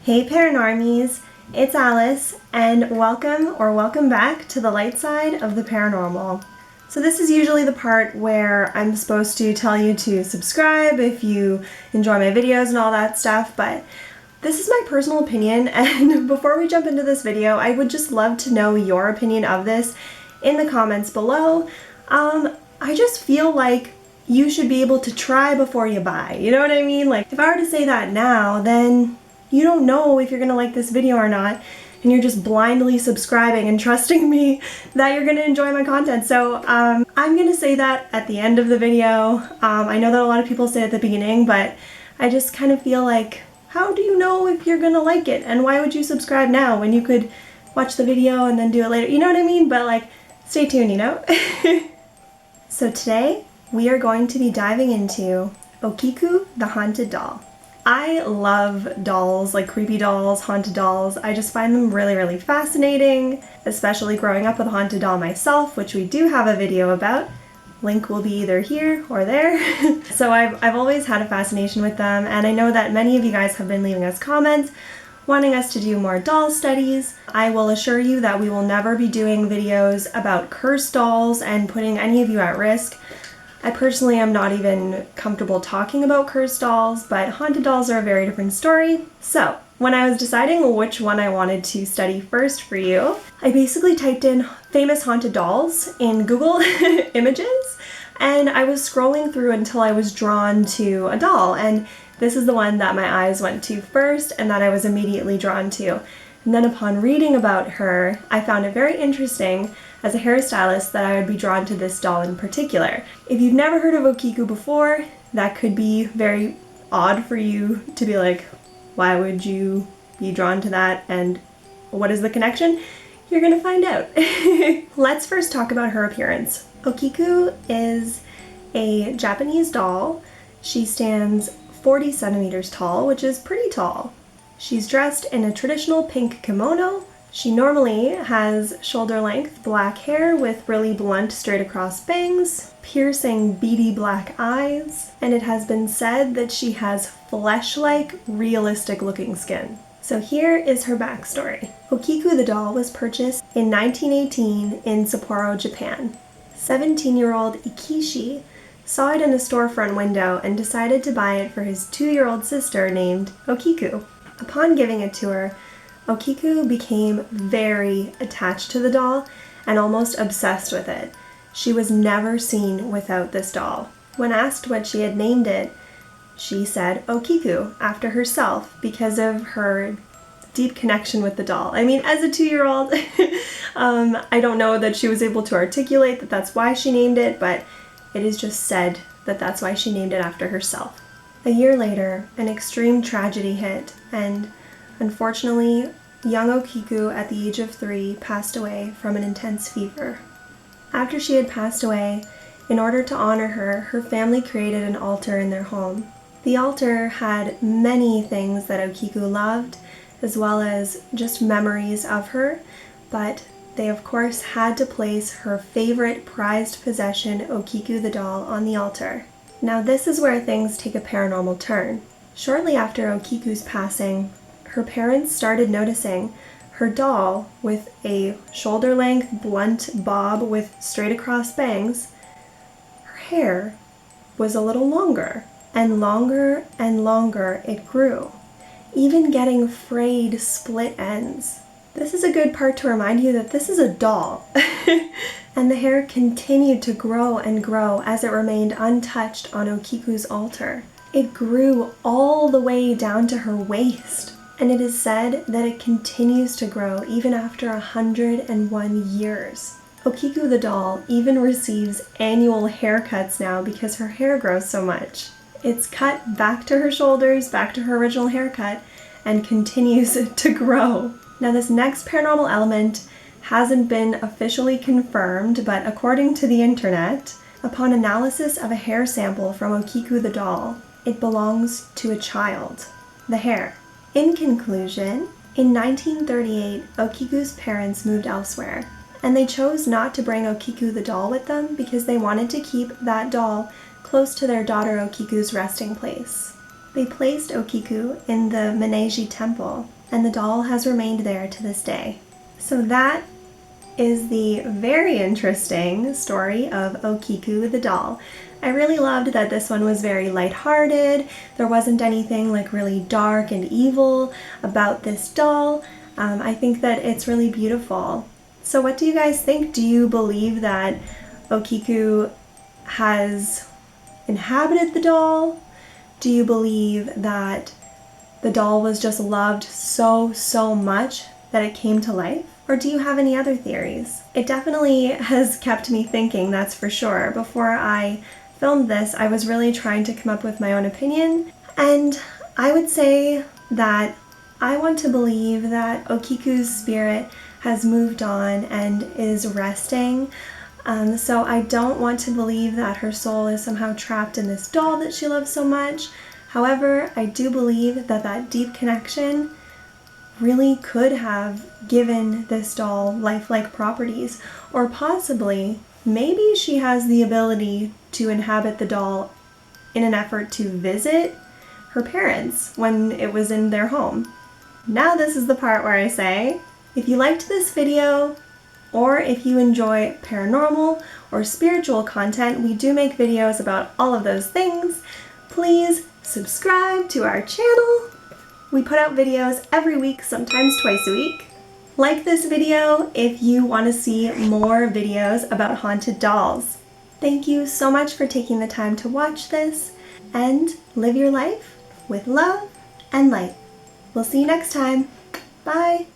Hey Paranormies, it's Alice, and welcome back to the light side of the paranormal. So this is usually the part where I'm supposed to tell you to subscribe if you enjoy my videos and all that stuff, but this is my personal opinion, and before we jump into this video, I would just love to know your opinion of this in the comments below. I just feel like you should be able to try before you buy, you know what I mean? Like, if I were to say that now, then you don't know if you're gonna like this video or not, and you're just blindly subscribing and trusting me that you're gonna enjoy my content. So I'm gonna say that at the end of the video. I know that a lot of people say at the beginning, but I just kind of feel like, how do you know if you're gonna like it? And why would you subscribe now when you could watch the video and then do it later? You know what I mean? But like, stay tuned, you know? So today, we are going to be diving into Okiku, the haunted doll. I love dolls, like creepy dolls, haunted dolls. I just find them really, really fascinating, especially growing up with a haunted doll myself, which we do have a video about. Link will be either here or there. So I've always had a fascination with them, and I know that many of you guys have been leaving us comments wanting us to do more doll studies. I will assure you that we will never be doing videos about cursed dolls and putting any of you at risk. I personally am not even comfortable talking about cursed dolls, but haunted dolls are a very different story. So, when I was deciding which one I wanted to study first for you, I basically typed in famous haunted dolls in Google Images, and I was scrolling through until I was drawn to a doll, and this is the one that my eyes went to first and that I was immediately drawn to. And then upon reading about her, I found it very interesting as a hairstylist that I would be drawn to this doll in particular. If you've never heard of Okiku before, that could be very odd for you to be like, why would you be drawn to that and what is the connection? You're gonna find out. Let's first talk about her appearance. Okiku is a Japanese doll. She stands 40 centimeters tall, which is pretty tall. She's dressed in a traditional pink kimono. She normally has shoulder-length black hair with really blunt straight across bangs, piercing beady black eyes, and it has been said that she has flesh-like, realistic-looking skin. So here is her backstory. Okiku the doll was purchased in 1918 in Sapporo, Japan. 17-year-old Ikishi saw it in a storefront window and decided to buy it for his 2-year-old sister named Okiku. Upon giving it to her, Okiku became very attached to the doll and almost obsessed with it. She was never seen without this doll. When asked what she had named it, she said Okiku after herself because of her deep connection with the doll. I mean, as a 2-year-old, I don't know that she was able to articulate that that's why she named it, but it is just said that that's why she named it after herself. A year later, an extreme tragedy hit, and unfortunately, young Okiku at the age of 3 passed away from an intense fever. After she had passed away, in order to honor her, her family created an altar in their home. The altar had many things that Okiku loved, as well as just memories of her, but they of course had to place her favorite prized possession, Okiku the doll, on the altar. Now this is where things take a paranormal turn. Shortly after Okiku's passing, her parents started noticing her doll with a shoulder-length blunt bob with straight across bangs. Her hair was a little longer and longer it grew, even getting frayed split ends. This is a good part to remind you that this is a doll. And the hair continued to grow and grow as it remained untouched on Okiku's altar. It grew all the way down to her waist, and it is said that it continues to grow even after 101 years. Okiku the doll even receives annual haircuts now because her hair grows so much. It's cut back to her shoulders, back to her original haircut, and continues to grow. Now this next paranormal element hasn't been officially confirmed, but according to the internet, upon analysis of a hair sample from Okiku the doll, it belongs to a child, the hair. In conclusion, in 1938, Okiku's parents moved elsewhere, and they chose not to bring Okiku the doll with them because they wanted to keep that doll close to their daughter Okiku's resting place. They placed Okiku in the Meneji temple, and the doll has remained there to this day. So that is the very interesting story of Okiku the doll. I really loved that this one was very lighthearted. There wasn't anything like really dark and evil about this doll. I think that it's really beautiful. So what do you guys think? Do you believe that Okiku has inhabited the doll? Do you believe that the doll was just loved so much that it came to life? Or do you have any other theories? It definitely has kept me thinking, that's for sure. Before I filmed this, I was really trying to come up with my own opinion, and I would say that I want to believe that Okiku's spirit has moved on and is resting. So I don't want to believe that her soul is somehow trapped in this doll that she loves so much. However, I do believe that that deep connection really could have given this doll lifelike properties, or possibly maybe she has the ability to inhabit the doll in an effort to visit her parents when it was in their home. Now this is the part where I say, if you liked this video, or if you enjoy paranormal or spiritual content, we do make videos about all of those things, please subscribe to our channel. We put out videos every week, sometimes twice a week. Like this video if you want to see more videos about haunted dolls. Thank you so much for taking the time to watch this, and live your life with love and light. We'll see you next time. Bye!